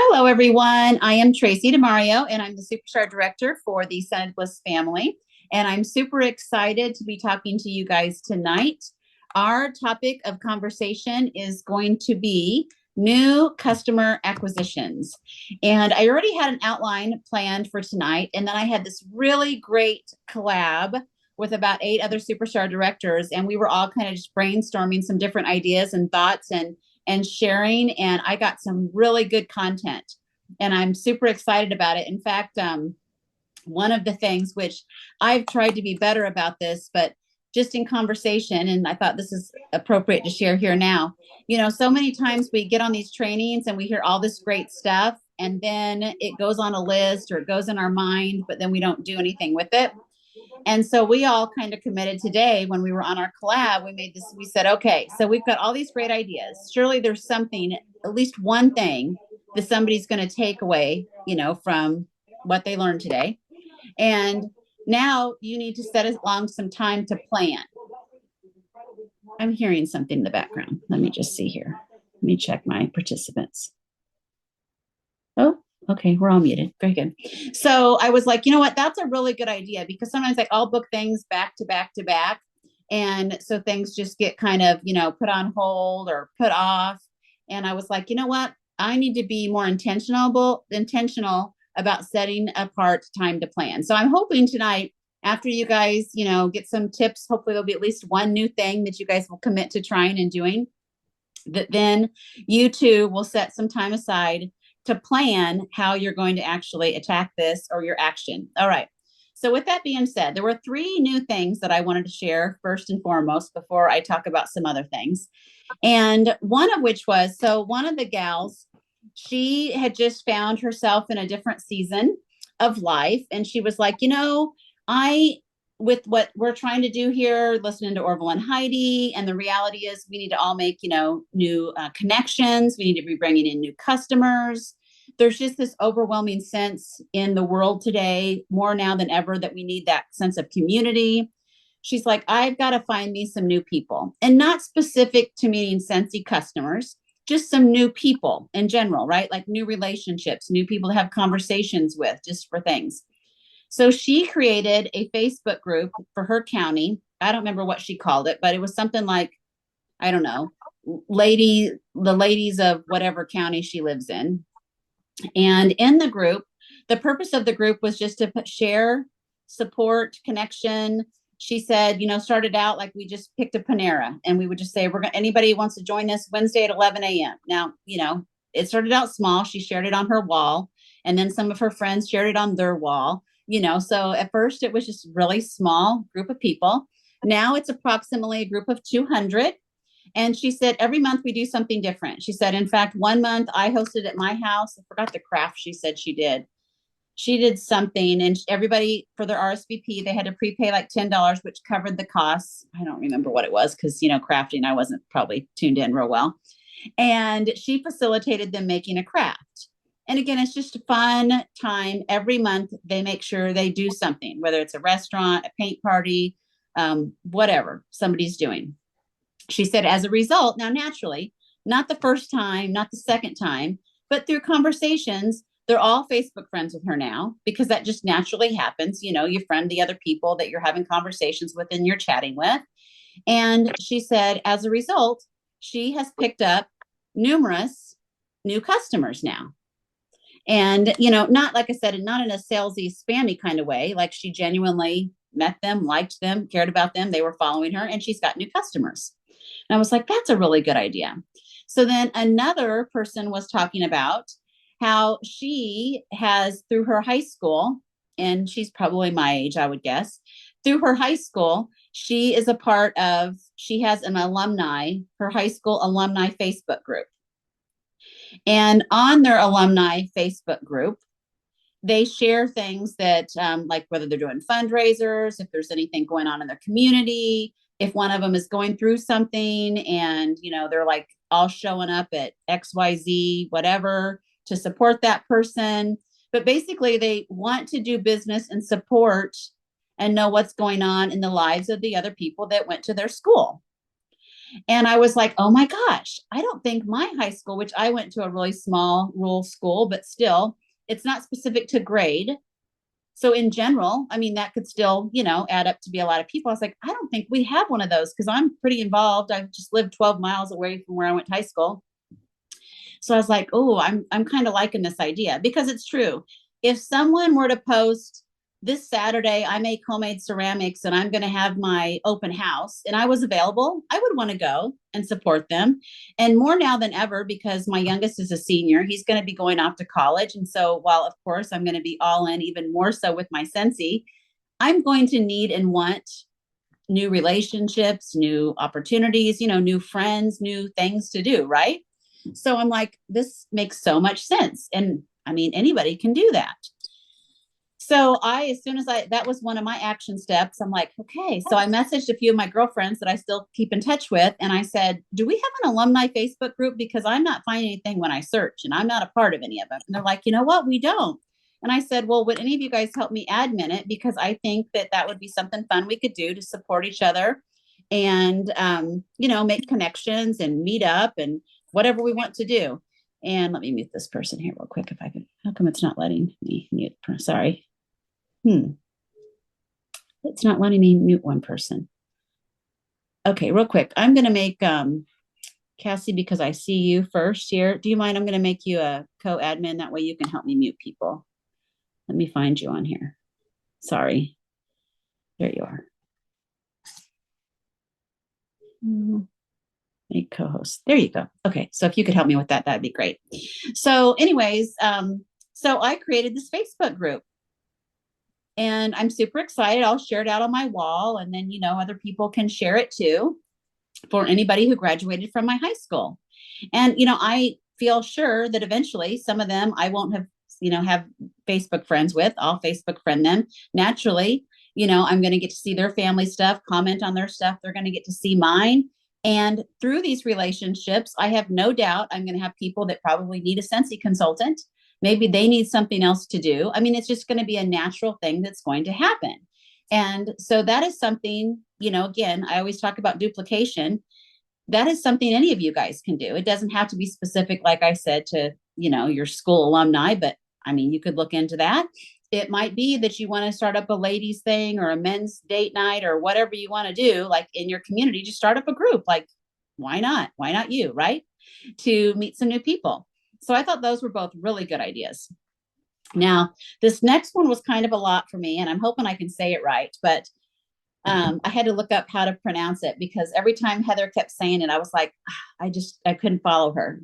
Hello, everyone. I am Tracy DeMario, and I'm the Superstar Director for the Scented Bliss family. And I'm super excited to be talking to you guys tonight. Our topic of conversation is going to be new customer acquisitions. And I already had an outline planned for tonight. And then I had this really great collab with about 8 other superstar directors. And we were all kind of just brainstorming some different ideas and thoughts and sharing. And I got some really good content and I'm super excited about it. In fact, one of the things which I've tried to be better about this, but just in conversation, and I thought this is appropriate to share here now. So many times we get on these trainings and we hear all this great stuff, and then it goes on a list or it goes in our mind, but then we don't do anything with it. And so we all kind of committed today when we were on our collab. We said, okay, so we've got all these great ideas. Surely there's something, at least one thing that somebody's going to take away, from what they learned today. And now you need to set along some time to plan. I'm hearing something in the background. Let me just see here. Let me check my participants. Oh, okay, we're all muted. Very good. So I was like, you know what? That's a really good idea because sometimes I'll book things back to back to back. And so things just get kind of, put on hold or put off. And I was like, you know what? I need to be more intentional about setting apart time to plan. So I'm hoping tonight, after you guys, get some tips, hopefully there'll be at least one new thing that you guys will commit to trying and doing, that then you too will set some time aside to plan how you're going to actually attack this or your action. All right. So with that being said, there were 3 new things that I wanted to share first and foremost before I talk about some other things. And one of which was, so one of the gals, she had just found herself in a different season of life. And she was like, I, with what we're trying to do here, listening to Orville and Heidi, and the reality is we need to all make, new connections. We need to be bringing in new customers. There's just this overwhelming sense in the world today, more now than ever, that we need that sense of community. She's like, I've got to find me some new people, and not specific to meeting Scentsy customers, just some new people in general, right? Like new relationships, new people to have conversations with just for things. So she created a Facebook group for her county. I don't remember what she called it, but it was something like, I don't know, the ladies of whatever county she lives in. And in the group, the purpose of the group was just to share, support, connection. She said, started out like we just picked a Panera and we would just say, anybody wants to join us Wednesday at 11 a.m. Now, it started out small. She shared it on her wall, and then some of her friends shared it on their wall, so at first it was just really small group of people. Now it's approximately a group of 200. And she said, every month we do something different. She said, in fact, one month I hosted at my house. I forgot the craft she said she did. She did something, and everybody, for their RSVP, they had to prepay like $10, which covered the costs. I don't remember what it was because, crafting, I wasn't probably tuned in real well. And she facilitated them making a craft. And again, it's just a fun time. Every month they make sure they do something, whether it's a restaurant, a paint party, whatever somebody's doing. She said, as a result, now naturally, not the first time, not the second time, but through conversations, they're all Facebook friends with her now because that just naturally happens. You friend the other people that you're having conversations with and you're chatting with. And she said, as a result, she has picked up numerous new customers now. And, not like I said, not in a salesy, spammy kind of way. Like she genuinely met them, liked them, cared about them. They were following her, and she's got new customers. And I was like, that's a really good idea. So then another person was talking about how she has, through her high school, and she's probably my age, I would guess, through her high school, she has an alumni, her high school alumni Facebook group. And on their alumni Facebook group, they share things that, like whether they're doing fundraisers, if there's anything going on in their community, if one of them is going through something and, they're like all showing up at XYZ, whatever, to support that person. But basically they want to do business and support and know what's going on in the lives of the other people that went to their school. And I was like, oh my gosh, I don't think my high school, which I went to a really small rural school, but still, it's not specific to grade. So in general, I mean, that could still, add up to be a lot of people. I was like, I don't think we have one of those because I'm pretty involved. I've just lived 12 miles away from where I went to high school. So I was like, oh, I'm kind of liking this idea because it's true. If someone were to post this Saturday, I make homemade ceramics and I'm going to have my open house and I was available, I would want to go and support them. And more now than ever, because my youngest is a senior, he's going to be going off to college. And so while of course I'm going to be all in even more so with my Scentsy, I'm going to need and want new relationships, new opportunities, new friends, new things to do, right? So I'm like, this makes so much sense. And I mean, anybody can do that. So as soon as that was one of my action steps, I'm like, okay. So I messaged a few of my girlfriends that I still keep in touch with. And I said, do we have an alumni Facebook group? Because I'm not finding anything when I search and I'm not a part of any of them. And they're like, you know what? We don't. And I said, well, would any of you guys help me admin it? Because I think that would be something fun we could do to support each other and, make connections and meet up and whatever we want to do. And let me mute this person here real quick if I can. How come it's not letting me mute? Sorry. It's not letting me mute one person. Okay, real quick. I'm going to make Cassie, because I see you first here. Do you mind? I'm going to make you a co-admin. That way you can help me mute people. Let me find you on here. Sorry. There you are. Make co-host. There you go. Okay. So if you could help me with that, that'd be great. So anyways, so I created this Facebook group. And I'm super excited. I'll share it out on my wall. And then, other people can share it too for anybody who graduated from my high school. And, I feel sure that eventually some of them I won't have Facebook friends with. I'll Facebook friend them. Naturally, I'm going to get to see their family stuff, comment on their stuff. They're going to get to see mine. And through these relationships, I have no doubt I'm going to have people that probably need a Scentsy consultant. Maybe they need something else to do. I mean, it's just going to be a natural thing that's going to happen. And so that is something, again, I always talk about duplication. That is something any of you guys can do. It doesn't have to be specific, like I said, to, your school alumni, but I mean, you could look into that. It might be that you want to start up a ladies thing or a men's date night or whatever you want to do, like in your community, just start up a group. Like, why not? Why not you, right? To meet some new people. So I thought those were both really good ideas. Now, this next one was kind of a lot for me, and I'm hoping I can say it right, but I had to look up how to pronounce it because every time Heather kept saying it, I was like, I couldn't follow her.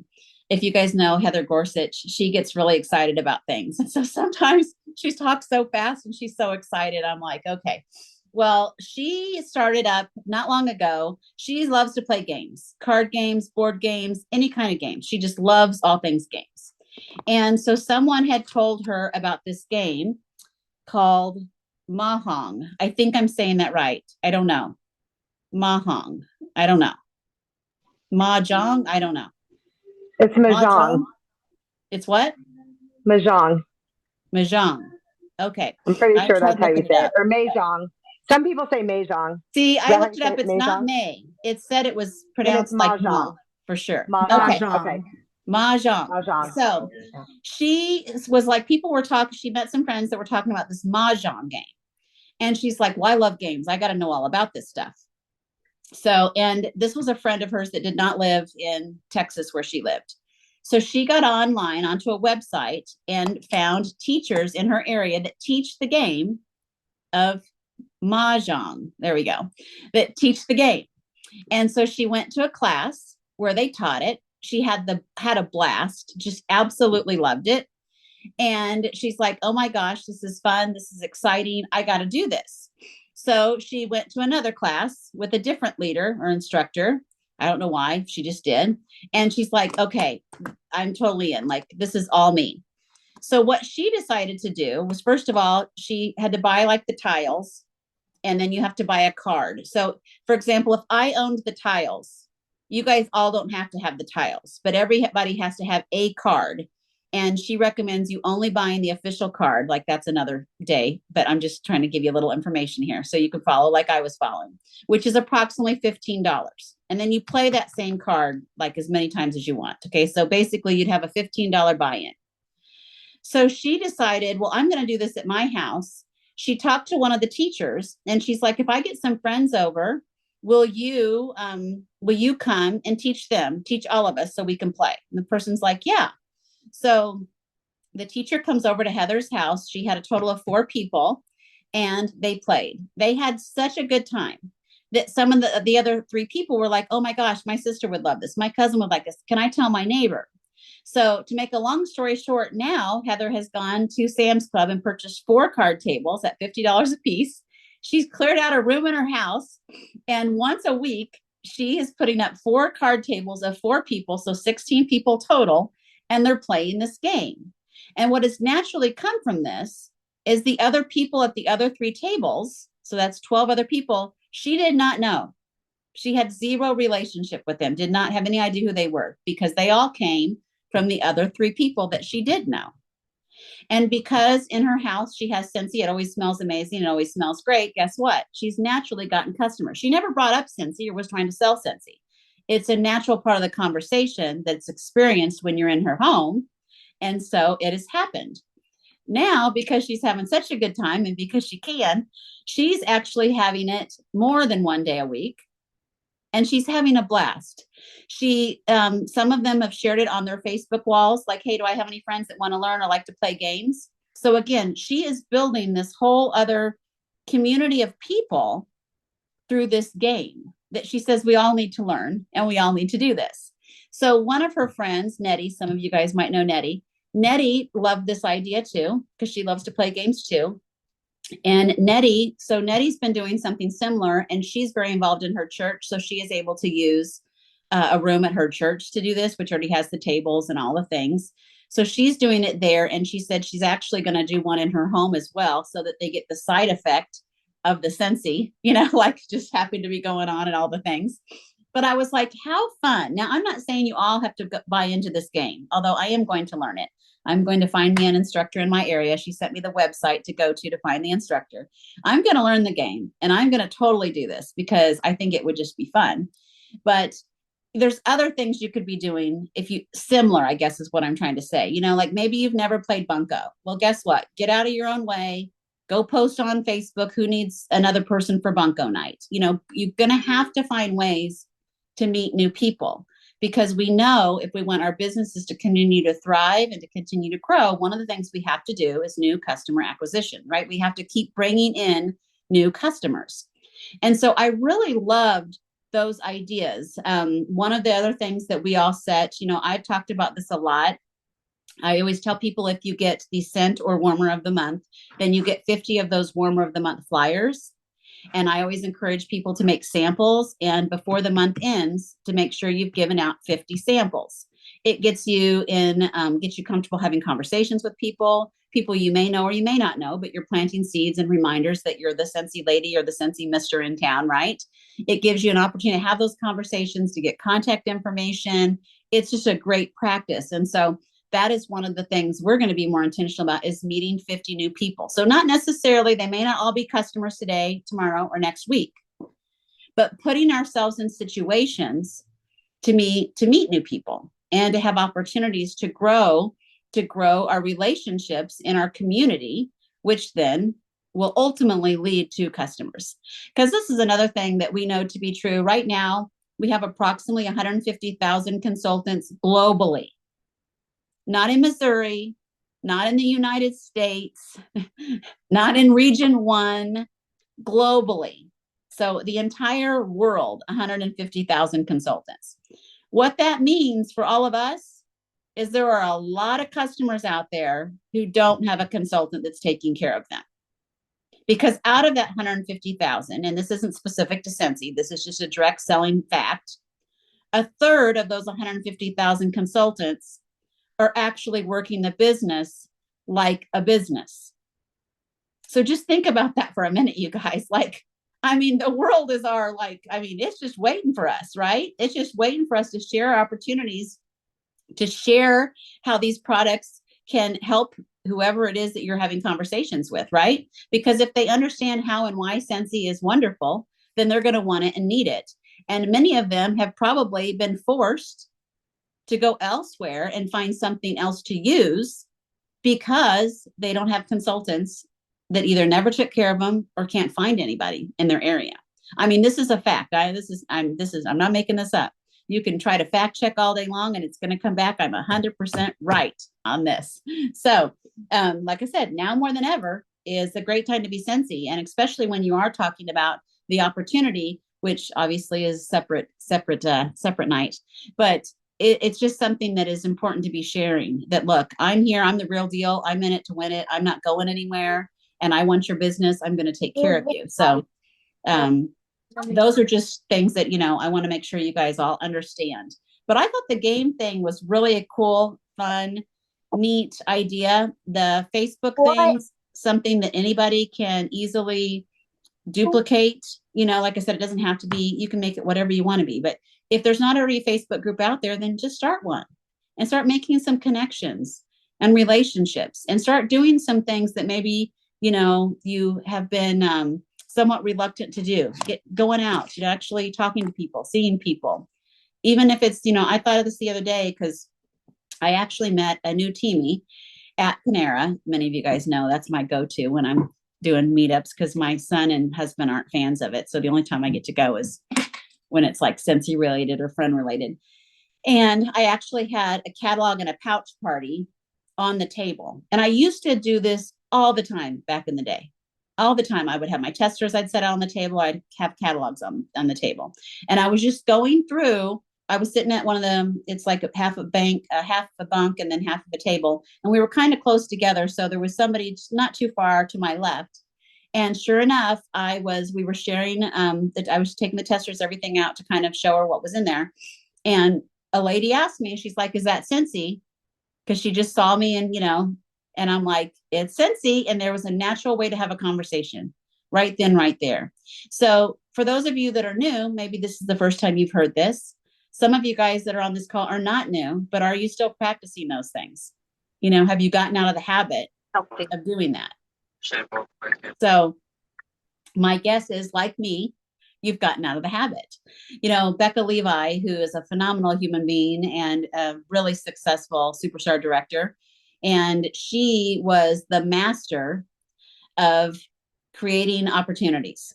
If you guys know Heather Gorsuch, she gets really excited about things. And so sometimes she talks so fast and she's so excited. I'm like, okay. Well, she started up not long ago. She loves to play games, card games, board games, any kind of game. She just loves all things games. And so someone had told her about this game called Mahjong. I think I'm saying that right. I don't know. Mahjong. I don't know. Mahjong. I don't know. It's Mahjong. It's what? Mahjong. Mahjong. Okay. I'm pretty sure that's how you say it. Or Mahjong. Some people say Mahjong. See, I looked it up. It's not May. It said it was pronounced like Ma for sure. Okay. Okay. Mahjong. So she was like, people were talking, she met some friends that were talking about this Mahjong game. And she's like, well, I love games. I got to know all about this stuff. So, and this was a friend of hers that did not live in Texas where she lived. So she got online onto a website and found teachers in her area that teach the game of Mahjong. There we go. That teach the game. And so she went to a class where they taught it. She had a blast, just absolutely loved it. And she's like, oh my gosh, this is fun. This is exciting. I got to do this. So she went to another class with a different leader or instructor. I don't know why. She just did. And she's like, okay, I'm totally in. Like, this is all me. So what she decided to do was, first of all, she had to buy like the tiles, and then you have to buy a card. So for example, if I owned the tiles, you guys all don't have to have the tiles, but everybody has to have a card. And she recommends you only buying the official card. Like that's another day, but I'm just trying to give you a little information here so you can follow like I was following, which is approximately $15. And then you play that same card like as many times as you want. Okay. So basically you'd have a $15 buy-in. So she decided, well, I'm going to do this at my house. She talked to one of the teachers and she's like, if I get some friends over, will you come and teach all of us so we can play? And the person's like, yeah. So the teacher comes over to Heather's house. She had a total of 4 people and they played. They had such a good time that some of the other 3 people were like, oh my gosh, my sister would love this. My cousin would like this. Can I tell my neighbor? So to make a long story short, now Heather has gone to Sam's Club and purchased 4 card tables at $50 a piece. She's cleared out a room in her house. And once a week, she is putting up 4 card tables of 4 people. So 16 people total. And they're playing this game. And what has naturally come from this is the other people at the other 3 tables. So that's 12 other people. She did not know. She had 0 relationship with them, did not have any idea who they were because they all came from the other 3 people that she did know. And because in her house, she has Scentsy, it always smells amazing. It always smells great. Guess what? She's naturally gotten customers. She never brought up Scentsy or was trying to sell Scentsy. It's a natural part of the conversation that's experienced when you're in her home. And so it has happened. Now, because she's having such a good time and because she can, she's actually having it more than one day a week. And she's having a blast. Some of them have shared it on their Facebook walls, like, hey, do I have any friends that want to learn or like to play games? So again, she is building this whole other community of people through this game that she says we all need to learn and we all need to do this. So one of her friends, Nettie, some of you guys might know Nettie. Nettie loved this idea too, because she loves to play games too. And Nettie's been doing something similar and she's very involved in her church. So she is able to use a room at her church to do this, which already has the tables and all the things. So she's doing it there. And she said she's actually going to do one in her home as well so that they get the side effect of the Scentsy, like just happened to be going on and all the things. But I was like, how fun. Now, I'm not saying you all have to buy into this game, although I am going to learn it. I'm going to find me an instructor in my area. She sent me the website to go to find the instructor. I'm going to learn the game and I'm going to totally do this because I think it would just be fun. But there's other things you could be doing similar, I guess is what I'm trying to say. Like maybe you've never played Bunko. Well, guess what? Get out of your own way. Go post on Facebook who needs another person for Bunko night. You're going to have to find ways to meet new people. Because we know if we want our businesses to continue to thrive and to continue to grow, one of the things we have to do is new customer acquisition, right? We have to keep bringing in new customers. And so I really loved those ideas. One of the other things that we all set, I've talked about this a lot. I always tell people if you get the scent or warmer of the month, then you get 50 of those warmer of the month flyers. And I always encourage people to make samples and before the month ends to make sure you've given out 50 samples. It gets you comfortable having conversations with people you may know or you may not know, but you're planting seeds and reminders that you're the Scentsy lady or the Scentsy mister in town, right? It gives you an opportunity to have those conversations, to get contact information. It's just a great practice. And so that is one of the things we're going to be more intentional about is meeting 50 new people. So not necessarily, they may not all be customers today, tomorrow, or next week, but putting ourselves in situations to meet new people and to have opportunities to grow our relationships in our community, which then will ultimately lead to customers. Because this is another thing that we know to be true. Right now, we have approximately 150,000 consultants globally. Not in Missouri, not in the United States, not in Region 1, globally. So the entire world, 150,000 consultants. What that means for all of us is there are a lot of customers out there who don't have a consultant that's taking care of them. Because out of that 150,000, and this isn't specific to Scentsy, this is just a direct selling fact, a third of those 150,000 consultants are actually working the business like a business. So just think about that for a minute, you guys. The world is it's just waiting for us, right? It's just waiting for us to share our opportunities, to share how these products can help whoever it is that you're having conversations with, right? Because if they understand how and why Scentsy is wonderful, then they're going to want it and need it. And many of them have probably been forced to go elsewhere and find something else to use because they don't have consultants that either never took care of them or can't find anybody in their area. I mean, this is a fact. I'm not making this up. You can try to fact check all day long and it's going to come back. I'm 100% right on this. So, like I said, now more than ever is a great time to be Scentsy. And especially when you are talking about the opportunity, which obviously is separate night, but it's just something that is important to be sharing, that look, I'm here, I'm the real deal, I'm in it to win it, I'm not going anywhere, and I want your business, I'm going to take care of you. So those are just things that, I want to make sure you guys all understand. But I thought the game thing was really a cool, fun, neat idea. The Facebook thing's something that anybody can easily duplicate. Like I said, it doesn't have to be, you can make it whatever you want to be. But if there's not already a Facebook group out there, then just start one and start making some connections and relationships and start doing some things that maybe, you have been somewhat reluctant to do. Going out, actually talking to people, seeing people. Even if it's, I thought of this the other day because I actually met a new teamie at Panera. Many of you guys know that's my go-to when I'm doing meetups because my son and husband aren't fans of it. So the only time I get to go is when it's like Scentsy related or friend related. And I actually had a catalog and a pouch party on the table. And I used to do this all the time back in the day. All the time. I would have my testers I'd set out on the table. I'd have catalogs on the table. And I was just going through, I was sitting at one of them. It's like half a bunk and then half of a table. And we were kind of close together. So there was somebody not too far to my left. And sure enough, we were sharing that I was taking the testers, everything out to kind of show her what was in there. And a lady asked me, she's like, is that Scentsy? Because she just saw me and, and I'm like, it's Scentsy. And there was a natural way to have a conversation right then, right there. So for those of you that are new, maybe this is the first time you've heard this. Some of you guys that are on this call are not new, but are you still practicing those things? Have you gotten out of the habit of doing that? So my guess is, like me, you've gotten out of the habit. Becca Levi, who is a phenomenal human being and a really successful Superstar director, and she was the master of creating opportunities.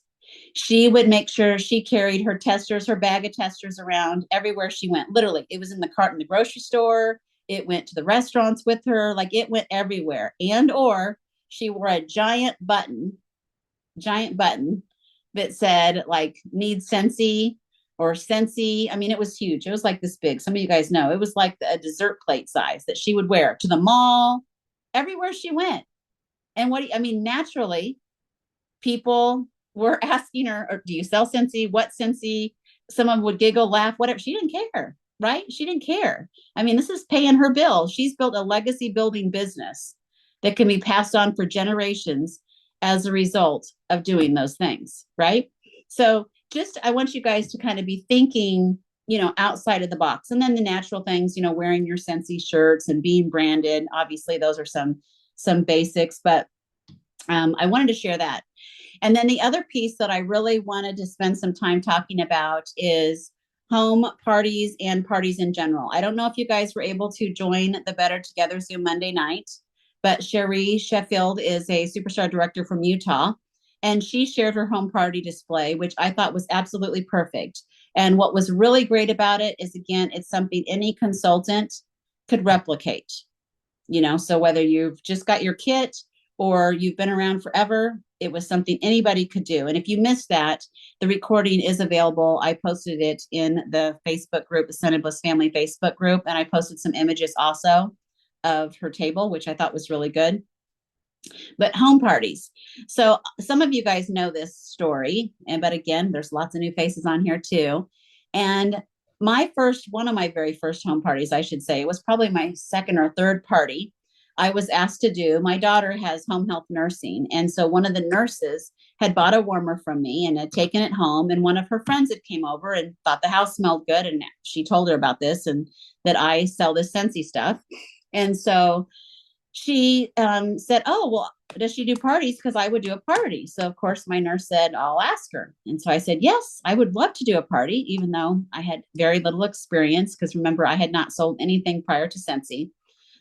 She would make sure she carried her testers, her bag of testers around everywhere she went. Literally, it was in the cart in the grocery store. It went to the restaurants with her. Like, it went everywhere. Or she wore a giant button that said like "Need Scentsy" or "Scentsy." I mean, it was huge. It was like this big. Some of you guys know it was like a dessert plate size that she would wear to the mall, everywhere she went. And naturally, people were asking her, "Do you sell Scentsy? What Scentsy?" Someone would giggle, laugh, whatever. She didn't care, right? She didn't care. I mean, this is paying her bill. She's built a legacy building business that can be passed on for generations as a result of doing those things, right? So I want you guys to kind of be thinking, outside of the box. And then the natural things, wearing your Scentsy shirts and being branded. Obviously, those are some basics, but I wanted to share that. And then the other piece that I really wanted to spend some time talking about is home parties and parties in general. I don't know if you guys were able to join the Better Together Zoom Monday night, but Sherry Sheffield is a Superstar director from Utah, and she shared her home party display, which I thought was absolutely perfect. And what was really great about it is, again, it's something any consultant could replicate. So whether you've just got your kit or you've been around forever, it was something anybody could do. And if you missed that, the recording is available. I posted it in the Facebook group, the Scented Bliss Family Facebook group, and I posted some images also of her table, which I thought was really good. But home parties. So some of you guys know this story, but again, there's lots of new faces on here too. And one of my very first home parties, I should say, it was probably my second or third party I was asked to do. My daughter has home health nursing. And so one of the nurses had bought a warmer from me and had taken it home. And one of her friends had came over and thought the house smelled good. And she told her about this and that I sell this Scentsy stuff. And so she said, oh, well, does she do parties? Because I would do a party. So, of course, my nurse said, I'll ask her. And so I said, yes, I would love to do a party, even though I had very little experience. Because remember, I had not sold anything prior to Scentsy.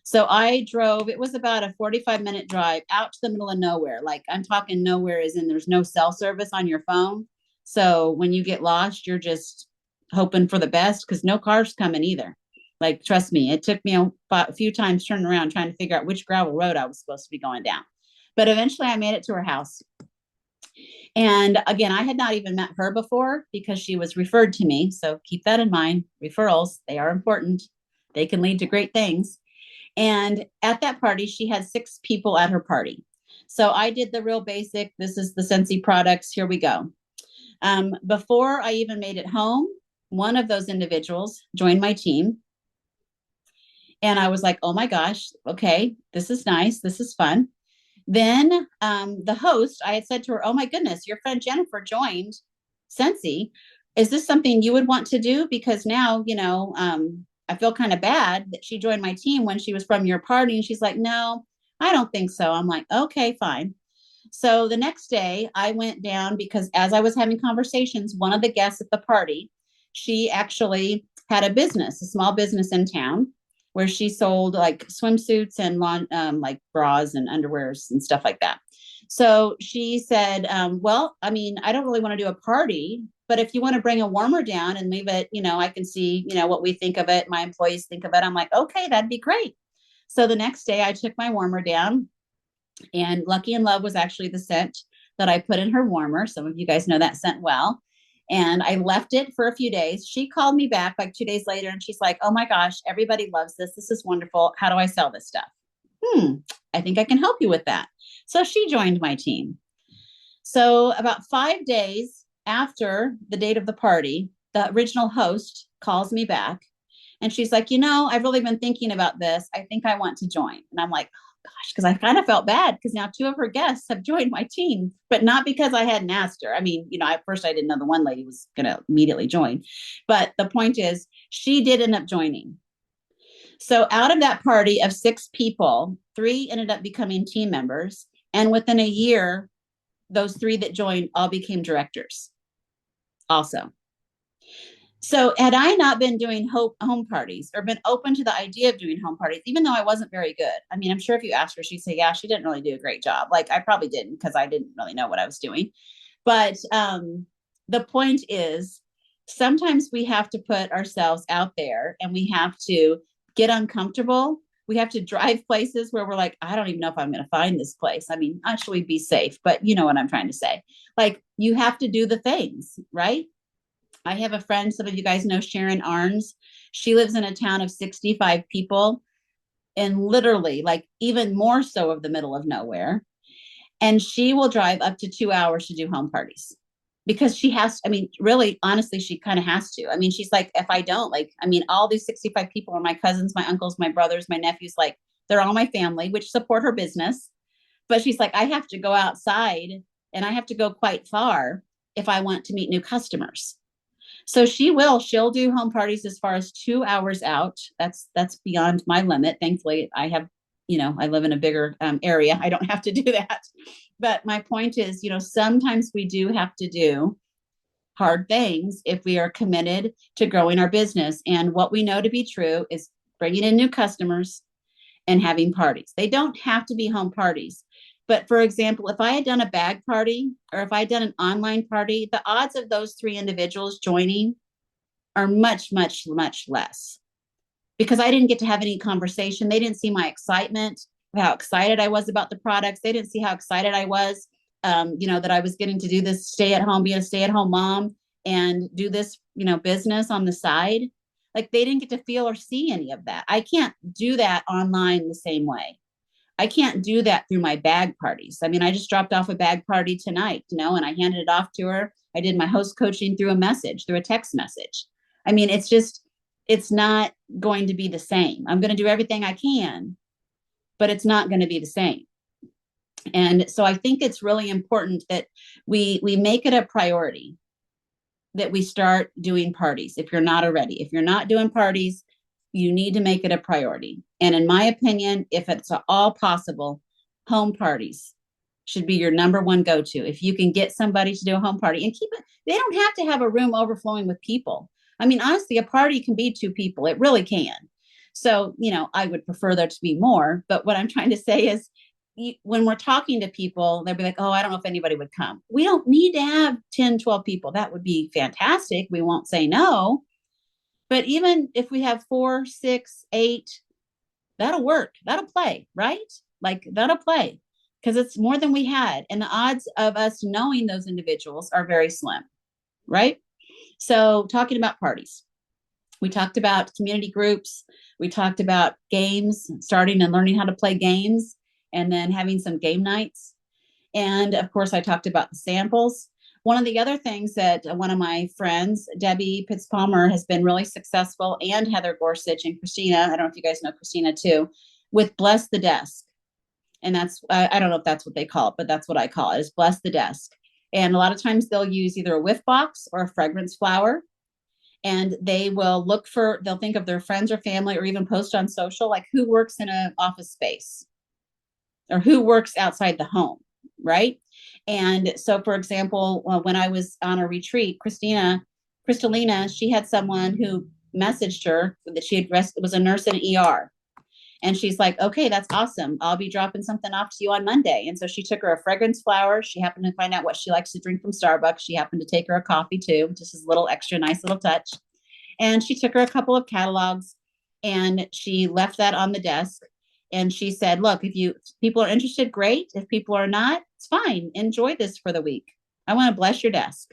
So I drove, it was about a 45-minute drive out to the middle of nowhere. Like I'm talking nowhere as in there's no cell service on your phone. So when you get lost, you're just hoping for the best because no cars coming either. Like, trust me, it took me a few times turning around trying to figure out which gravel road I was supposed to be going down. But eventually I made it to her house. And again, I had not even met her before because she was referred to me. So keep that in mind. Referrals, they are important. They can lead to great things. And at that party, she had 6 people at her party. So I did the real basic. This is the Scentsy products. Here we go. Before I even made it home, one of those individuals joined my team. And I was like, oh my gosh, okay, this is nice. This is fun. Then the host, I had said to her, oh my goodness, your friend Jennifer joined Scentsy. Is this something you would want to do? Because now, I feel kind of bad that she joined my team when she was from your party. And she's like, no, I don't think so. I'm like, okay, fine. So the next day I went down because as I was having conversations, one of the guests at the party, she actually had a business, a small business in town where she sold like swimsuits and like bras and underwears and stuff like that. So she said, well, I mean, I don't really want to do a party, but if you want to bring a warmer down and leave it, I can see, what we think of it, my employees think of it. I'm like, okay, that'd be great. So the next day I took my warmer down, and Lucky in Love was actually the scent that I put in her warmer. Some of you guys know that scent well. And I left it for a few days. She called me back like 2 days later and she's like, oh my gosh, everybody loves this. This is wonderful. How do I sell this stuff? I think I can help you with that. So she joined my team. So about 5 days after the date of the party, the original host calls me back and she's like, I've really been thinking about this. I think I want to join. And I'm like, oh gosh, because I kind of felt bad because now 2 of her guests have joined my team, but not because I hadn't asked her. I mean, at first I didn't know the one lady was going to immediately join. But the point is, she did end up joining. So out of that party of 6 people, 3 ended up becoming team members. And within a year, those 3 that joined all became directors also. So had I not been doing home parties or been open to the idea of doing home parties, even though I wasn't very good, I mean, I'm sure if you asked her, she'd say, yeah, she didn't really do a great job. Like I probably didn't because I didn't really know what I was doing. But the point is, sometimes we have to put ourselves out there and we have to get uncomfortable. We have to drive places where we're like, I don't even know if I'm going to find this place. I mean, actually be safe, but you know what I'm trying to say. Like you have to do the things, right? I have a friend, some of you guys know Sharon Arns. She lives in a town of 65 people and literally like even more so of the middle of nowhere. And she will drive up to 2 hours to do home parties because she has, I mean, really, honestly, she kind of has to. I mean, she's like, if I don't, like, I mean, all these 65 people are my cousins, my uncles, my brothers, my nephews, like they're all my family, which support her business. But she's like, I have to go outside and I have to go quite far if I want to meet new customers. So she'll do home parties as far as 2 hours out. That's beyond my limit. Thankfully, I have, I live in a bigger area. I don't have to do that. But my point is, sometimes we do have to do hard things if we are committed to growing our business. And what we know to be true is bringing in new customers and having parties. They don't have to be home parties. But for example, if I had done a bag party or if I had done an online party, the odds of those 3 individuals joining are much, much, much less because I didn't get to have any conversation. They didn't see my excitement, how excited I was about the products. They didn't see how excited I was, that I was getting to do this be a stay-at-home mom and do this, business on the side. Like they didn't get to feel or see any of that. I can't do that online the same way. I can't do that through my bag parties. I mean, I just dropped off a bag party tonight, and I handed it off to her. I did my host coaching through a text message. I mean, it's not going to be the same. I'm going to do everything I can, but it's not going to be the same. And so I think it's really important that we make it a priority that we start doing parties. If you're not already, if you're not doing parties, You need to make it a priority. And in my opinion, if it's at all possible, home parties should be your number one go-to. If you can get somebody to do a home party and keep it, they don't have to have a room overflowing with people. I mean, honestly, a party can be 2 people. It really can. So, I would prefer there to be more. But what I'm trying to say is, when we're talking to people, they'll be like, oh, I don't know if anybody would come. We don't need to have 10, 12 people. That would be fantastic. We won't say no. But even if we have 4, 6, 8, that'll work. That'll play, right? Like that'll play because it's more than we had. And the odds of us knowing those individuals are very slim, right? So, talking about parties, we talked about community groups. We talked about games, starting and learning how to play games, and then having some game nights. And of course, I talked about the samples. One of the other things that one of my friends, Debbie Pitts Palmer, has been really successful, and Heather Gorsuch and Christina, I don't know if you guys know Christina too, with Bless the Desk. And that's, I don't know if that's what they call it, but that's what I call it, is Bless the Desk. And a lot of times they'll use either a whiff box or a fragrance flower. And they will they'll think of their friends or family, or even post on social, like who works in an office space or who works outside the home, right? And so, for example, when I was on a retreat, Kristalina, she had someone who messaged her that she had was a nurse in an ER. And she's like, okay, that's awesome. I'll be dropping something off to you on Monday. And so she took her a fragrance flower. She happened to find out what she likes to drink from Starbucks. She happened to take her a coffee too, just as a little extra nice little touch. And she took her a couple of catalogs and she left that on the desk. And she said, look, if people are interested, great. If people are not, it's fine. Enjoy this for the week. I want to bless your desk.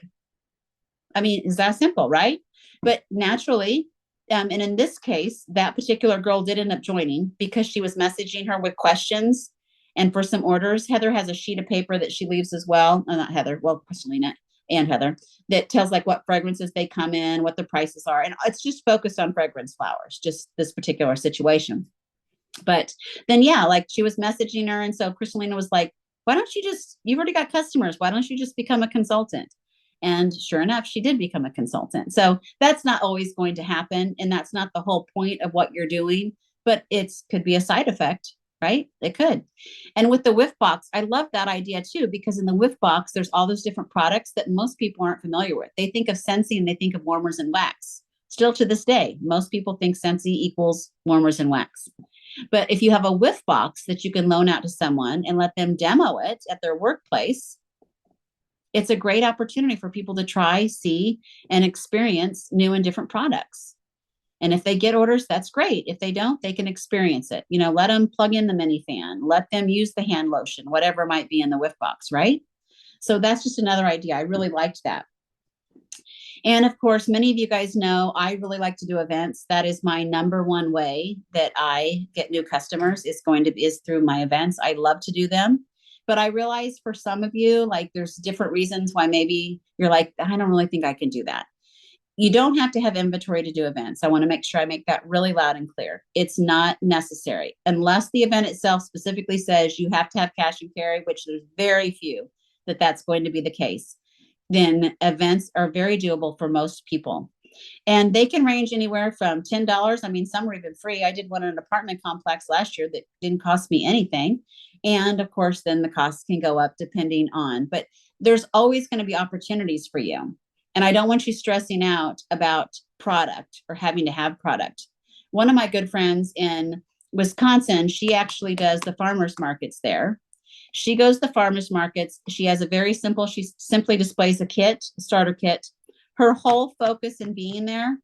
I mean, it's that simple, right? But naturally, and in this case, that particular girl did end up joining because she was messaging her with questions and for some orders. Heather has a sheet of paper that she leaves as well. Not Heather, well, Kristalina and Heather, that tells like what fragrances they come in, what the prices are. And it's just focused on fragrance flowers, just this particular situation. But then, yeah, like she was messaging her. And so Kristalina was like, why don't you've already got customers. Why don't you just become a consultant? And sure enough, she did become a consultant. So that's not always going to happen. And that's not the whole point of what you're doing, but it could be a side effect, right? It could. And with the whiff box, I love that idea too, because in the whiff box, there's all those different products that most people aren't familiar with. They think of Scentsy and they think of warmers and wax. Still to this day, most people think Scentsy equals warmers and wax. But if you have a whiff box that you can loan out to someone and let them demo it at their workplace, it's a great opportunity for people to try, see, and experience new and different products. And if they get orders, that's great. If they don't, they can experience it. Let them plug in the mini fan, let them use the hand lotion, whatever might be in the whiff box, right? So that's just another idea. I really liked that. And of course, many of you guys know I really like to do events. That is my number one way that I get new customers is through my events. I love to do them. But I realize for some of you, like there's different reasons why maybe you're like, I don't really think I can do that. You don't have to have inventory to do events. I want to make sure I make that really loud and clear. It's not necessary unless the event itself specifically says you have to have cash and carry, which there's very few that's going to be the case. Then events are very doable for most people. And they can range anywhere from $10. I mean, some are even free. I did one in an apartment complex last year that didn't cost me anything. And of course, then the costs can go up depending on, but there's always going to be opportunities for you. And I don't want you stressing out about product or having to have product. One of my good friends in Wisconsin, she actually does the farmers markets there. She goes to the farmers markets. She has she simply displays a starter kit. Her whole focus in being there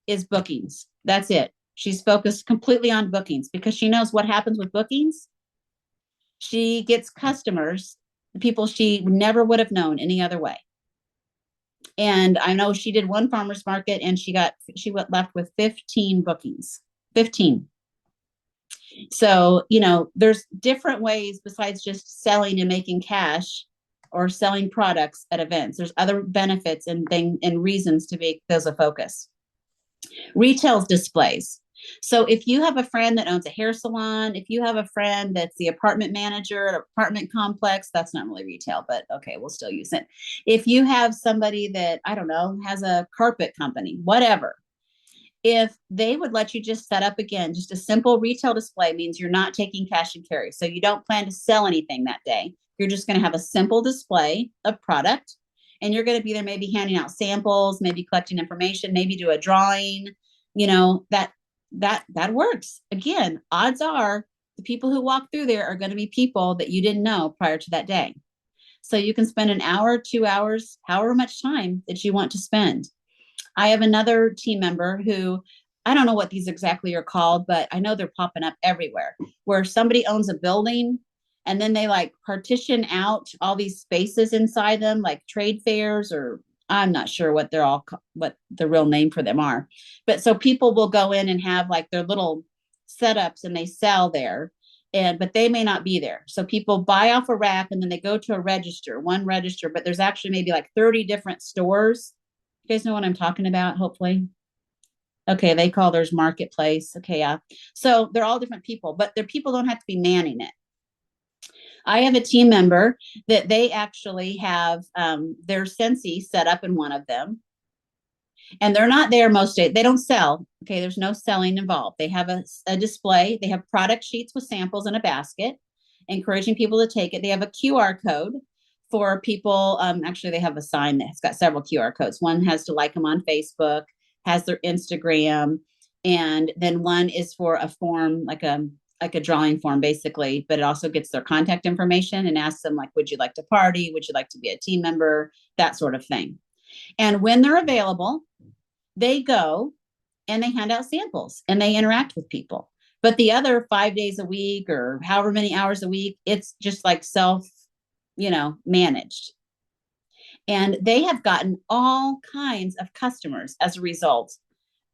is bookings. That's it. She's focused completely on bookings because she knows what happens with bookings. She gets customers, people she never would have known any other way. And I know she did one farmer's market and she went left with 15 bookings, 15. So, there's different ways besides just selling and making cash or selling products at events. There's other benefits and reasons to make those a focus. Retail displays. So if you have a friend that owns a hair salon, if you have a friend that's the apartment manager at an apartment complex, that's not really retail, but okay, we'll still use it. If you have somebody that, I don't know, has a carpet company, whatever, if they would let you just set up again, just a simple retail display means you're not taking cash and carry. So you don't plan to sell anything that day. You're just going to have a simple display of product, and you're going to be there maybe handing out samples, maybe collecting information, maybe do a drawing, that works. Again, odds are the people who walk through there are going to be people that you didn't know prior to that day. So you can spend an hour, 2 hours, however much time that you want to spend. I have another team member who, I don't know what these exactly are called, but I know they're popping up everywhere, where somebody owns a building and then they like partition out all these spaces inside them, like trade fairs, or I'm not sure what what the real name for them are. But so people will go in and have like their little setups and they sell there. But they may not be there. So people buy off a rack and then they go to a register, one register, but there's actually maybe like 30 different stores. You guys know what I'm talking about, hopefully. Okay, they call theirs marketplace. Okay, yeah. So they're all different people, but their people don't have to be manning it. I have a team member that they actually have their Scentsy set up in one of them. And they're not there most days. They don't sell. Okay, there's no selling involved. They have a display. They have product sheets with samples in a basket, encouraging people to take it. They have a QR code for people. Actually, they have a sign that's got several QR codes. One has to like them on Facebook, has their Instagram, and then one is for a form, like a drawing form, basically. But it also gets their contact information and asks them, like, would you like to party? Would you like to be a team member? That sort of thing. And when they're available, they go and they hand out samples and they interact with people. But the other 5 days a week or however many hours a week, it's just like managed. And they have gotten all kinds of customers as a result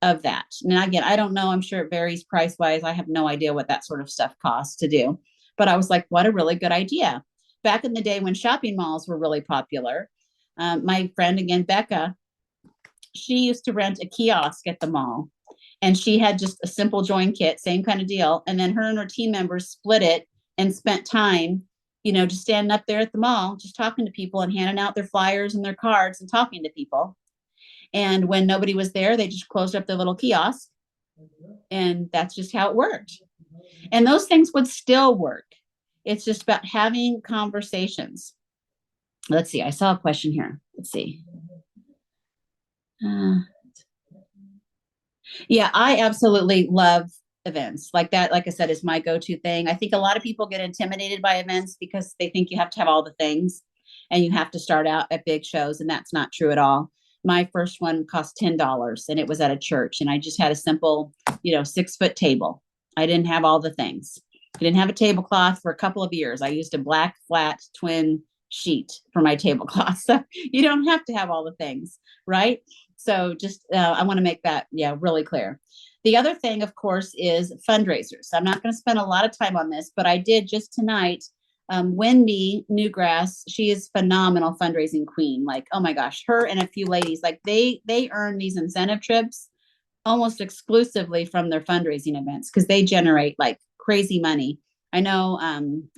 of that. Now, again, I don't know. I'm sure it varies price wise. I have no idea what that sort of stuff costs to do. But I was like, what a really good idea. Back in the day when shopping malls were really popular, my friend, again, Becca, she used to rent a kiosk at the mall, and she had just a simple join kit, same kind of deal. And then her and her team members split it and spent time, just standing up there at the mall, just talking to people and handing out their flyers and their cards and talking to people. And when nobody was there, they just closed up their little kiosk, and that's just how it worked. And those things would still work. It's just about having conversations. Let's see. I saw a question here. Let's see. Yeah, I absolutely love events like that. Like I said, is my go-to thing. I think a lot of people get intimidated by events because they think you have to have all the things and you have to start out at big shows, and that's not true at all. My first one cost $10 and it was at a church, and I just had a simple, 6-foot table. I didn't have all the things. I didn't have a tablecloth for a couple of years. I used a black flat twin sheet for my tablecloth. So you don't have to have all the things, right? So just, I want to make that, really clear. The other thing, of course, is fundraisers. I'm not going to spend a lot of time on this, but I did just tonight. Wendy Newgrass, she is phenomenal fundraising queen. Like, oh my gosh, her and a few ladies, like they earn these incentive trips almost exclusively from their fundraising events because they generate like crazy money. I know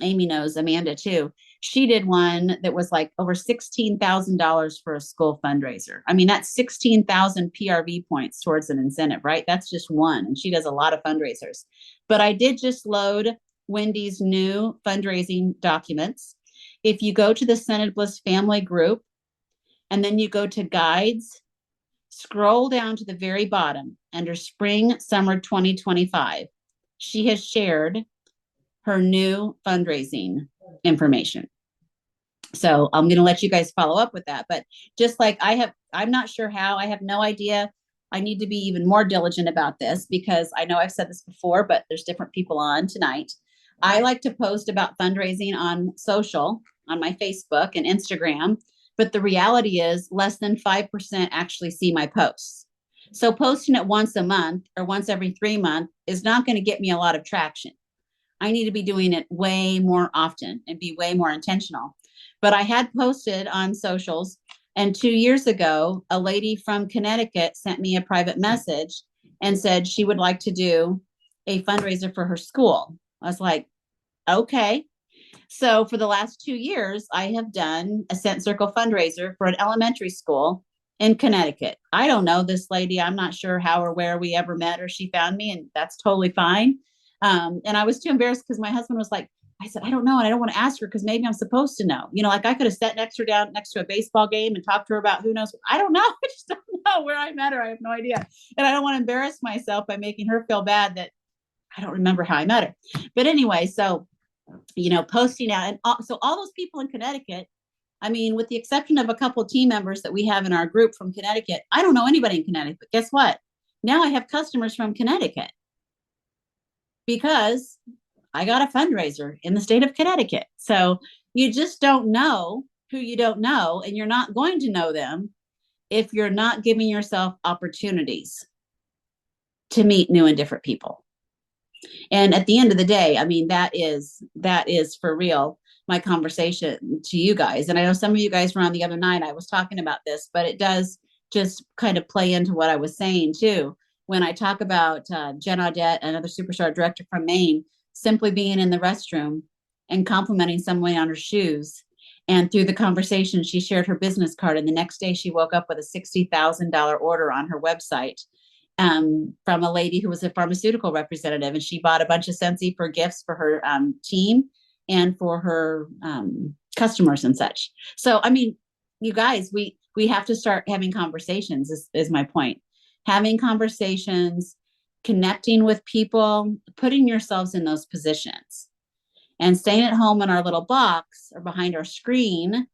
Amy knows, Amanda too. She did one that was like over $16,000 for a school fundraiser. I mean, that's 16,000 PRV points towards an incentive, right? That's just one. And she does a lot of fundraisers. But I did just load Wendy's new fundraising documents. If you go to the Scented Bliss family group and then you go to guides, scroll down to the very bottom under spring, summer 2025, she has shared her new fundraising information. So I'm going to let you guys follow up with that. But just like I'm not sure how, I have no idea. I need to be even more diligent about this because I know I've said this before, but there's different people on tonight. I like to post about fundraising on social, on my Facebook and Instagram. But the reality is less than 5% actually see my posts. So posting it once a month or once every 3 months is not going to get me a lot of traction. I need to be doing it way more often and be way more intentional. But I had posted on socials, and 2 years ago, a lady from Connecticut sent me a private message and said she would like to do a fundraiser for her school. I was like, okay. So for the last 2 years, I have done a Scent Circle fundraiser for an elementary school in Connecticut. I don't know this lady. I'm not sure how or where we ever met or she found me, and that's totally fine. And I was too embarrassed because my husband was like, I said, I don't know. And I don't want to ask her because maybe I'm supposed to know. Like I could have sat next to her down next to a baseball game and talked to her about who knows. I don't know. I just don't know where I met her. I have no idea. And I don't want to embarrass myself by making her feel bad that I don't remember how I met her. But anyway, so, posting out. And so all those people in Connecticut, I mean, with the exception of a couple of team members that we have in our group from Connecticut, I don't know anybody in Connecticut. But guess what? Now I have customers from Connecticut because I got a fundraiser in the state of Connecticut. So you just don't know who you don't know, and you're not going to know them if you're not giving yourself opportunities to meet new and different people. And at the end of the day, I mean, that is for real my conversation to you guys. And I know some of you guys were on the other night. I was talking about this, but it does just kind of play into what I was saying too. When I talk about Jen Audette, another superstar director from Maine, simply being in the restroom and complimenting someone on her shoes. And through the conversation, she shared her business card. And the next day she woke up with a $60,000 order on her website from a lady who was a pharmaceutical representative. And she bought a bunch of Scentsy for gifts for her team and for her customers and such. So, I mean, you guys, we have to start having conversations is my point. Having conversations, connecting with people, putting yourselves in those positions, and staying at home in our little box or behind our screen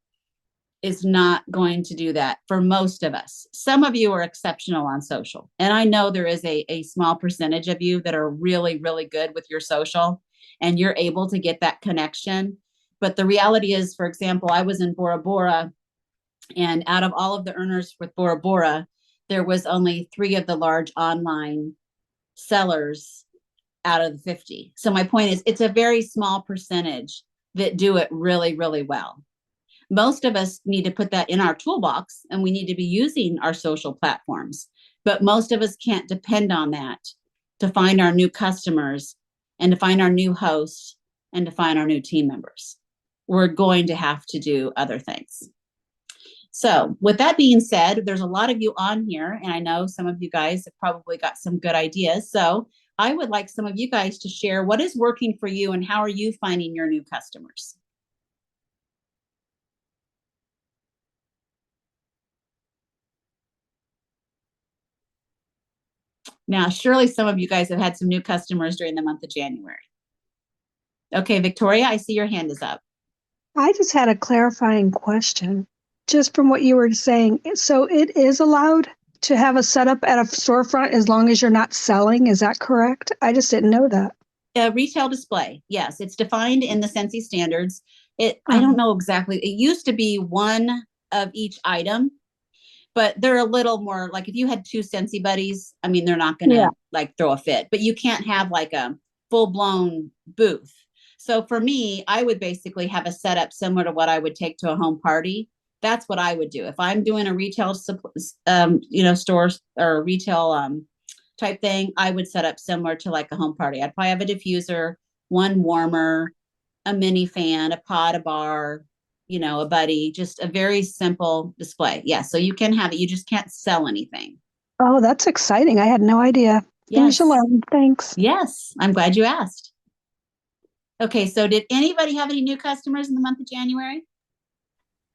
is not going to do that for most of us. Some of you are exceptional on social. And I know there is a small percentage of you that are really, really good with your social and you're able to get that connection. But the reality is, for example, I was in Bora Bora, and out of all of the earners with Bora Bora, there was only 3 of the large online sellers out of the 50. So my point is, it's a very small percentage that do it really, really well. Most of us need to put that in our toolbox, and we need to be using our social platforms. But most of us can't depend on that to find our new customers and to find our new hosts and to find our new team members. We're going to have to do other things. So with that being said, there's a lot of you on here, and I know some of you guys have probably got some good ideas. So I would like some of you guys to share what is working for you and how are you finding your new customers? Now, surely some of you guys have had some new customers during the month of January. Okay, Victoria, I see your hand is up. I just had a clarifying question, just from what you were saying. So it is allowed to have a setup at a storefront as long as you're not selling. Is that correct? I just didn't know that. Retail display. Yes, it's defined in the Scentsy standards. I don't know exactly. It used to be one of each item, but they're a little more like if you had 2 Scentsy buddies, I mean, they're not going to like throw a fit, but you can't have like a full blown booth. So for me, I would basically have a setup similar to what I would take to a home party. That's what I would do. If I'm doing a retail, stores or retail type thing, I would set up similar to like a home party. I'd probably have a diffuser, one warmer, a mini fan, a pot, a bar, a buddy, just a very simple display. Yeah. So you can have it. You just can't sell anything. Oh, that's exciting. I had no idea. Yes. Finish alone. Thanks. Yes. I'm glad you asked. Okay. So did anybody have any new customers in the month of January?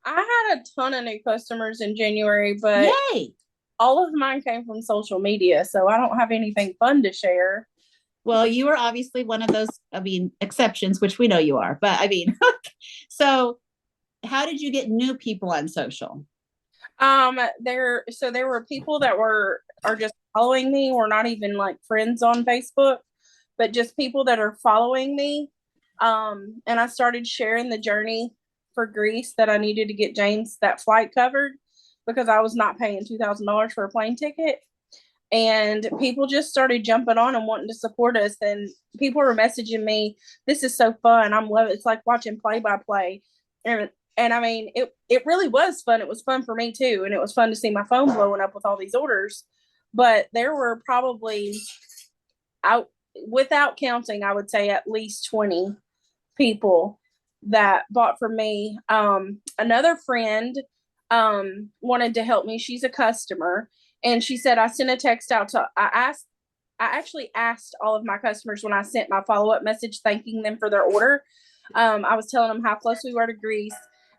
I had a ton of new customers in January, but yay! All of mine came from social media. So I don't have anything fun to share. Well, you are obviously one of those, exceptions, which we know you are, but so how did you get new people on social? There were people that are just following me. We're not even like friends on Facebook, but just people that are following me. And I started sharing the journey for Greece that I needed to get James that flight covered because I was not paying $2,000 for a plane ticket. And people just started jumping on and wanting to support us. And people were messaging me, "This is so fun. I'm loving it. It's like watching play-by-play." And I mean, it really was fun. It was fun for me too. And it was fun to see my phone blowing up with all these orders. But there were probably, without counting, I would say at least 20 people that bought from me. Another friend wanted to help me. She's a customer, and she said I sent a text out to I actually asked all of my customers when I sent my follow-up message thanking them for their order. I was telling them how close we were to Greece,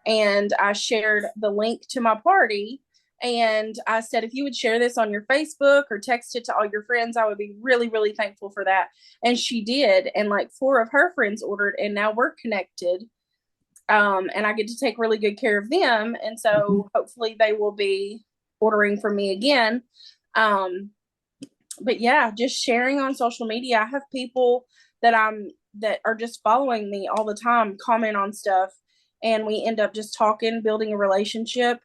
and I shared the link to my party. And I said, if you would share this on your Facebook or text it to all your friends, I would be really, really thankful for that. And she did. And like 4 of her friends ordered, and now we're connected. And I get to take really good care of them. And so hopefully they will be ordering from me again. But yeah, just sharing on social media. I have people that are just following me all the time, comment on stuff, and we end up just talking, building a relationship.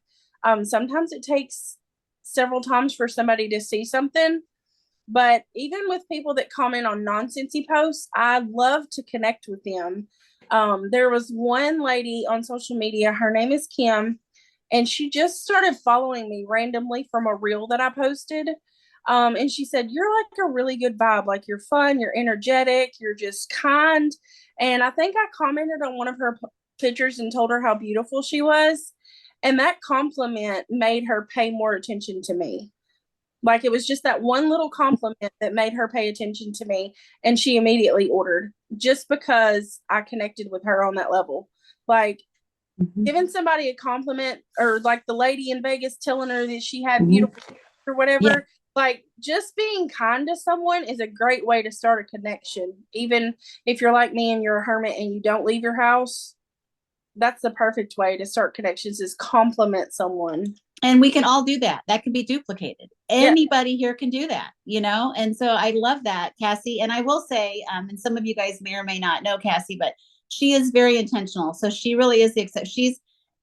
Sometimes it takes several times for somebody to see something, but even with people that comment on nonsensy posts, I love to connect with them. There was one lady on social media, her name is Kim, and she just started following me randomly from a reel that I posted. And she said, you're like a really good vibe. Like, you're fun, you're energetic, you're just kind. And I think I commented on one of her pictures and told her how beautiful she was. And that compliment made her pay more attention to me. Like, it was just that one little compliment that made her pay attention to me. And she immediately ordered just because I connected with her on that level. Like, giving somebody a compliment, or like the lady in Vegas telling her that she had beautiful or whatever. Yeah. Like, just being kind to someone is a great way to start a connection. Even if you're like me and you're a hermit and you don't leave your house, that's the perfect way to start connections, is compliment someone. And we can all do that. That can be duplicated. Anybody here can do that, you know? And so I love that, Cassie. And I will say, and some of you guys may or may not know Cassie, but she is very intentional. So she really is she's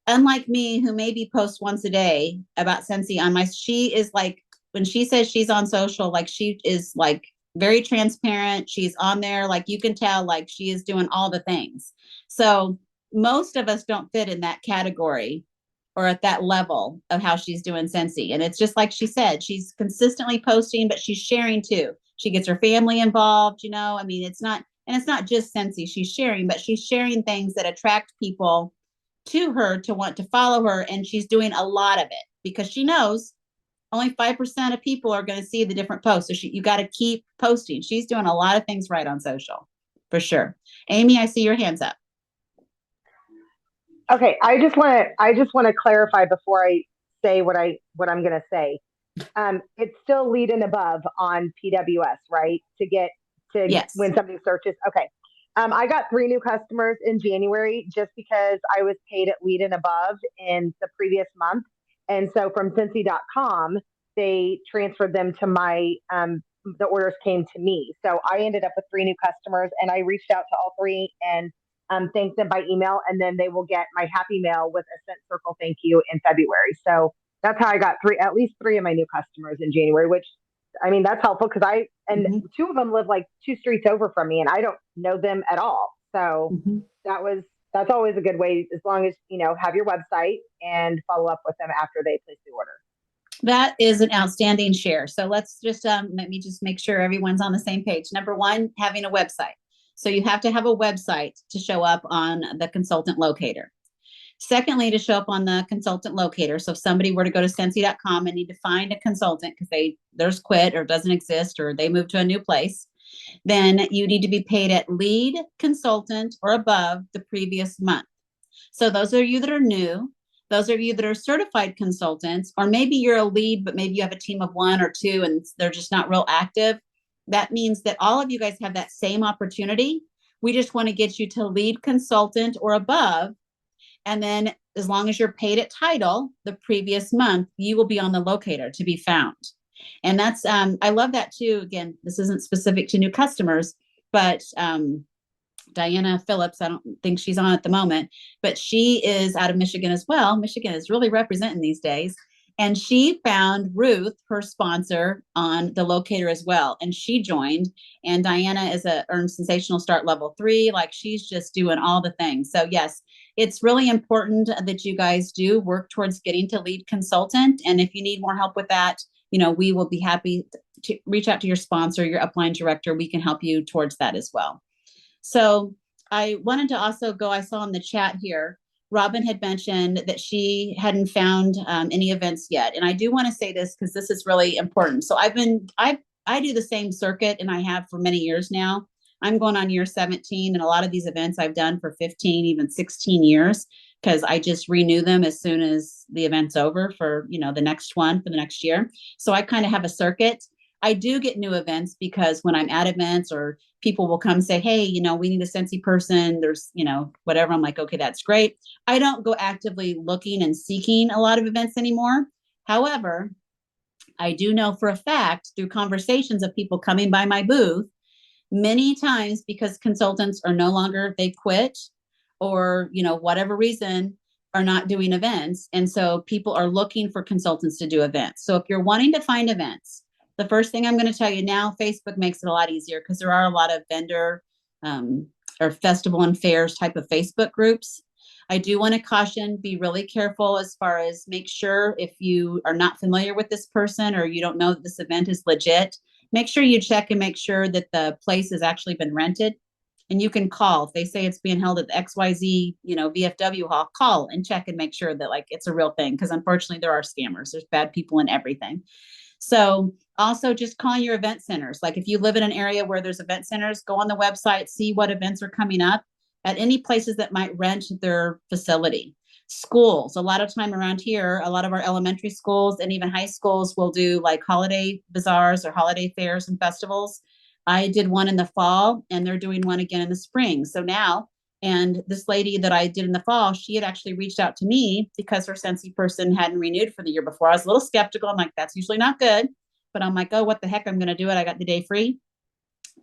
unlike me, who maybe posts once a day about Scentsy on she is like, when she says she's on social, like, she is like very transparent. She's on there. Like, you can tell, like, she is doing all the things. So most of us don't fit in that category or at that level of how she's doing Scentsy. And it's just like she said, she's consistently posting, but she's sharing too. She gets her family involved, you know. I mean, it's not just Scentsy she's sharing, but she's sharing things that attract people to her to want to follow her. And she's doing a lot of it because she knows only 5% of people are going to see the different posts. So you got to keep posting. She's doing a lot of things right on social, for sure. Amy, I see your hands up. Okay, I just want to clarify before I say what I'm going to say. It's still lead and above on PWS, right? Yes. When somebody searches. Okay. I got 3 new customers in January just because I was paid at lead and above in the previous month. And so from Scentsy.com, they transferred them to my, the orders came to me. So I ended up with 3 new customers, and I reached out to all 3 and thanked them by email, and then they will get my happy mail with a Scent Circle thank you in February. So that's how I got at least 3 of my new customers in January, which, I mean, that's helpful because 2 of them live like 2 streets over from me, and I don't know them at all. So that's always a good way, as long as, you know, have your website and follow up with them after they place the order. That is an outstanding share. So let's just, let me just make sure everyone's on the same page. Number 1, having a website. So you have to have a website to show up on the consultant locator. Secondly, to show up on the consultant locator. So if somebody were to go to Scentsy.com and need to find a consultant because theirs quit or doesn't exist or they moved to a new place, then you need to be paid at lead consultant or above the previous month. So those of you that are new, those of you that are certified consultants, or maybe you're a lead, but maybe you have a team of 1 or 2 and they're just not real active. That means that all of you guys have that same opportunity. We just want to get you to lead consultant or above. And then as long as you're paid at title the previous month, you will be on the locator to be found. And that's, I love that too. Again, this isn't specific to new customers, but Diana Phillips, I don't think she's on at the moment, but she is out of Michigan as well. Michigan is really representing these days. And she found Ruth, her sponsor, on the locator as well. And she joined. And Diana is earned Sensational Start level 3. Like, she's just doing all the things. So yes, it's really important that you guys do work towards getting to lead consultant. And if you need more help with that, you know, we will be happy to reach out to your sponsor, your upline director. We can help you towards that as well. So I wanted to also go, I saw in the chat here, Robin had mentioned that she hadn't found any events yet. And I do want to say this because this is really important. So I do the same circuit, and I have for many years now. I'm going on year 17, and a lot of these events I've done for 15, even 16 years, because I just renew them as soon as the event's over for, the next one for the next year. So I kind of have a circuit. I do get new events because when I'm at events or people will come say, hey, we need a Scentsy person. There's, whatever. I'm like, okay, that's great. I don't go actively looking and seeking a lot of events anymore. However, I do know for a fact through conversations of people coming by my booth many times, because consultants are no longer, they quit or, whatever reason, are not doing events. And so people are looking for consultants to do events. So if you're wanting to find events, the first thing I'm going to tell you now, Facebook makes it a lot easier because there are a lot of vendor or festival and fairs type of Facebook groups. I do want to caution, be really careful as far as make sure if you are not familiar with this person or you don't know that this event is legit, make sure you check and make sure that the place has actually been rented. And you can call if they say it's being held at the XYZ, VFW hall, call and check and make sure that it's a real thing. Because unfortunately there are scammers. There's bad people in everything. So also just calling your event centers. Like if you live in an area where there's event centers, go on the website, see what events are coming up at any places that might rent their facility. Schools, a lot of time around here, a lot of our elementary schools and even high schools will do like holiday bazaars or holiday fairs and festivals. I did one in the fall and they're doing one again in the spring. So now, and this lady that I did in the fall, she had actually reached out to me because her Scentsy person hadn't renewed for the year before. I was a little skeptical. I'm like, that's usually not good. But I'm like, oh, what the heck? I'm going to do it. I got the day free.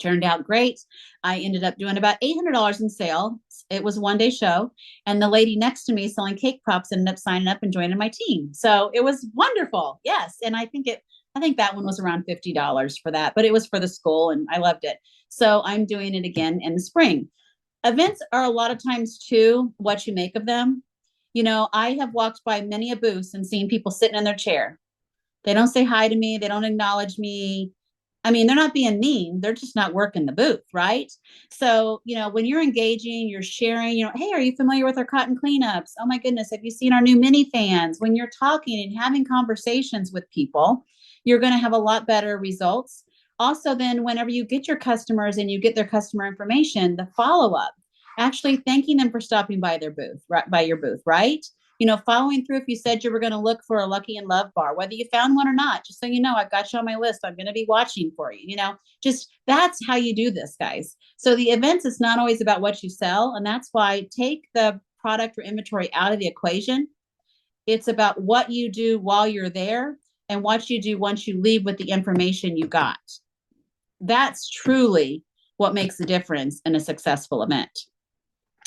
Turned out great. I ended up doing about $800 in sales. It was a one-day show. And the lady next to me selling cake pops ended up signing up and joining my team. So it was wonderful. Yes. And I think that one was around $50 for that, but it was for the school and I loved it. So I'm doing it again in the spring. Events are a lot of times too, what you make of them. I have walked by many a booth and seen people sitting in their chair. They don't say hi to me. They don't acknowledge me. I mean, they're not being mean. They're just not working the booth, right? So, when you're engaging, you're sharing, hey, are you familiar with our cotton cleanups? Oh my goodness, have you seen our new mini fans? When you're talking and having conversations with people, you're going to have a lot better results. Also, then whenever you get your customers and you get their customer information, the follow-up, actually thanking them for stopping by their booth, right, by your booth, right? Following through if you said you were going to look for a Lucky and Love bar, whether you found one or not, just so I've got you on my list. I'm going to be watching for you, just that's how you do this, guys. So the events is not always about what you sell. And that's why take the product or inventory out of the equation. It's about what you do while you're there and what you do once you leave with the information you got. That's truly what makes the difference in a successful event.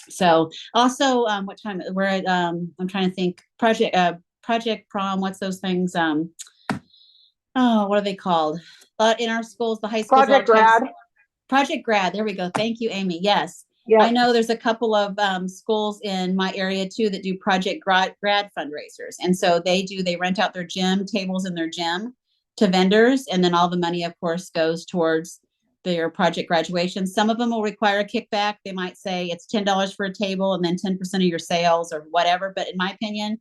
So also, what time we're at, I'm trying to think, project prom, what's those things? What are they called? In our schools, the high schools. Project Grad. There we go. Thank you, Amy. Yes. Yep. I know there's a couple of schools in my area too that do Project Grad fundraisers. And so they rent out their gym tables in their gym to vendors. And then all the money, of course, goes towards their project graduation. Some of them will require a kickback. They might say it's $10 for a table and then 10% of your sales or whatever. But in my opinion,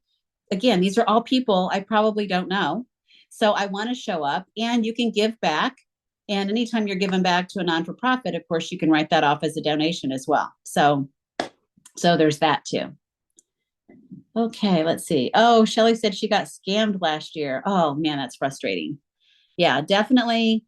again, these are all people I probably don't know. So I want to show up and you can give back. And anytime you're giving back to a non-for-profit, of course, you can write that off as a donation as well. So there's that too. Okay, let's see. Oh, Shelly said she got scammed last year. Oh man, that's frustrating. Yeah, definitely.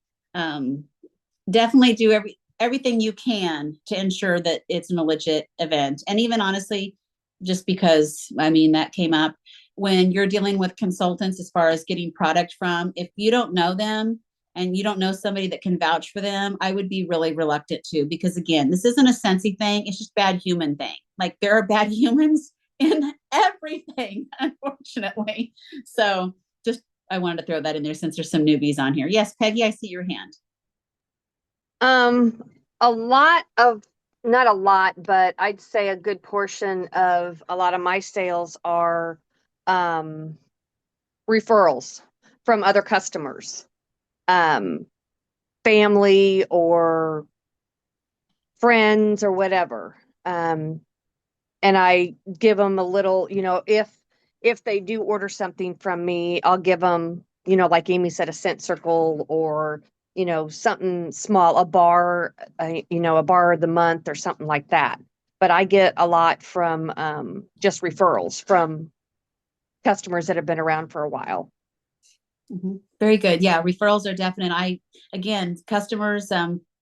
Definitely do everything you can to ensure that it's a legit event. And even honestly, just because, that came up when you're dealing with consultants as far as getting product from, if you don't know them and you don't know somebody that can vouch for them, I would be really reluctant to, because again, this isn't a Scentsy thing. It's just bad human thing. Like there are bad humans in everything, unfortunately. So just, I wanted to throw that in there since there's some newbies on here. Yes, Peggy, I see your hand. Not a lot, but I'd say a good portion of a lot of my sales are referrals from other customers, family or friends or whatever. and I give them a little, if they do order something from me, I'll give them, like Amy said, a cent circle, or, something small, a bar, a bar of the month or something like that. But I get a lot from just referrals from customers that have been around for a while. Mm-hmm. Very good. Yeah, referrals are definite. Again, customers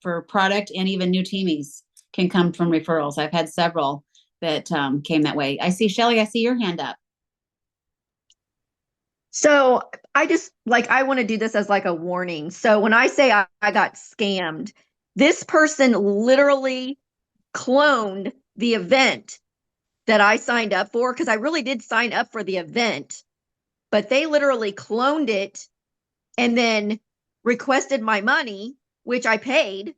for product and even new teamies can come from referrals. I've had several that came that way. I see Shelly, I see your hand up. So I want to do this as like a warning. So when I say I got scammed, this person literally cloned the event that I signed up for, because I really did sign up for the event, but they literally cloned it and then requested my money, which I paid,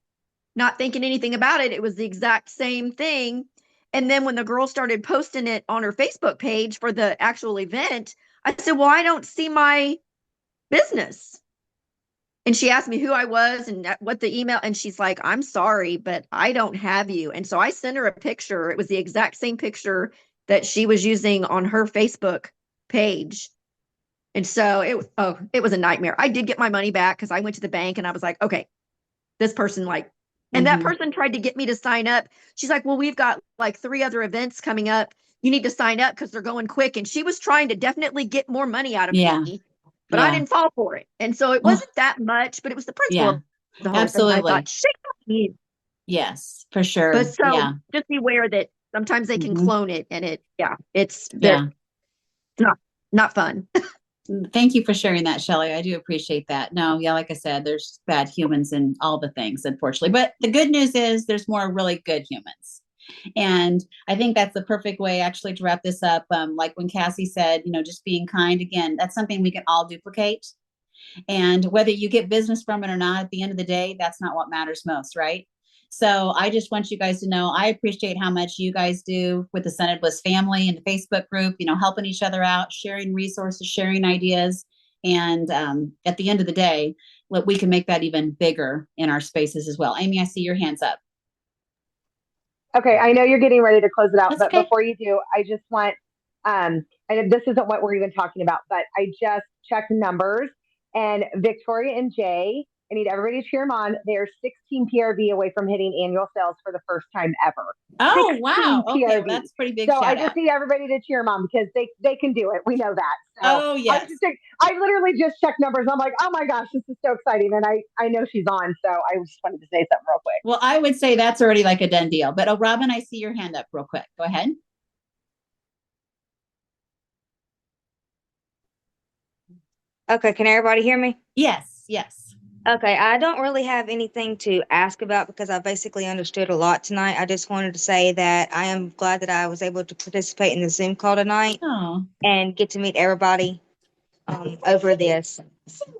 not thinking anything about it. It was the exact same thing. And then when the girl started posting it on her Facebook page for the actual event, I said, well, I don't see my business. And she asked me who I was and what the email, and she's like, I'm sorry, but I don't have you. And so I sent her a picture. It was the exact same picture that she was using on her Facebook page. And so it was a nightmare. I did get my money back because I went to the bank and I was like, okay, this person and that person tried to get me to sign up. She's like, well, we've got like 3 other events coming up. You need to sign up because they're going quick. And she was trying to definitely get more money out of me, but I didn't fall for it. And so it wasn't that much, but it was the principle of the whole thing. I thought, shame. Yes, for sure. But so just beware that sometimes they can clone it, and it's not fun. Thank you for sharing that, Shelly. I do appreciate that. No, like I said, there's bad humans in all the things, unfortunately. But the good news is there's more really good humans. And I think that's the perfect way actually to wrap this up. Like when Cassie said, just being kind, again, that's something we can all duplicate. And whether you get business from it or not, at the end of the day, that's not what matters most, right? So I just want you guys to know, I appreciate how much you guys do with the Scented Bliss family and the Facebook group, helping each other out, sharing resources, sharing ideas. And at the end of the day, we can make that even bigger in our spaces as well. Amy, I see your hands up. Okay, I know you're getting ready to close it out, but before you do, I just want, and this isn't what we're even talking about, but I just checked numbers, and Victoria and Jay, I need everybody to cheer them on. They're 16 PRV away from hitting annual sales for the first time ever. Oh, wow. Okay, well, that's pretty big. So I just need everybody to cheer them on because they can do it. We know that. So yes. I literally just checked numbers. I'm like, oh my gosh, this is so exciting. And I know she's on. So I just wanted to say something real quick. Well, I would say that's already like a done deal. But Robin, I see your hand up real quick. Go ahead. Okay, can everybody hear me? Yes. Okay, I don't really have anything to ask about because I basically understood a lot tonight. I just wanted to say that I am glad that I was able to participate in the Zoom call tonight and get to meet everybody over this.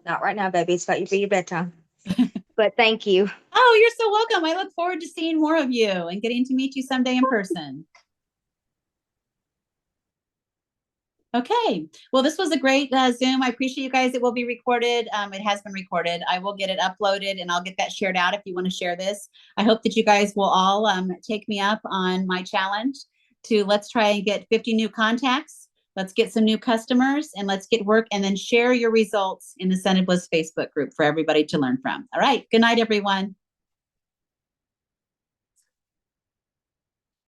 Not right now, baby. It's about to be your bedtime. But thank you. Oh, you're so welcome. I look forward to seeing more of you and getting to meet you someday in person. Okay. Well, this was a great Zoom. I appreciate you guys. It will be recorded. It has been recorded. I will get it uploaded and I'll get that shared out if you want to share this. I hope that you guys will all take me up on my challenge to let's try and get 50 new contacts. Let's get some new customers and let's get work, and then share your results in the Scented Bliss Facebook group for everybody to learn from. All right. Good night, everyone.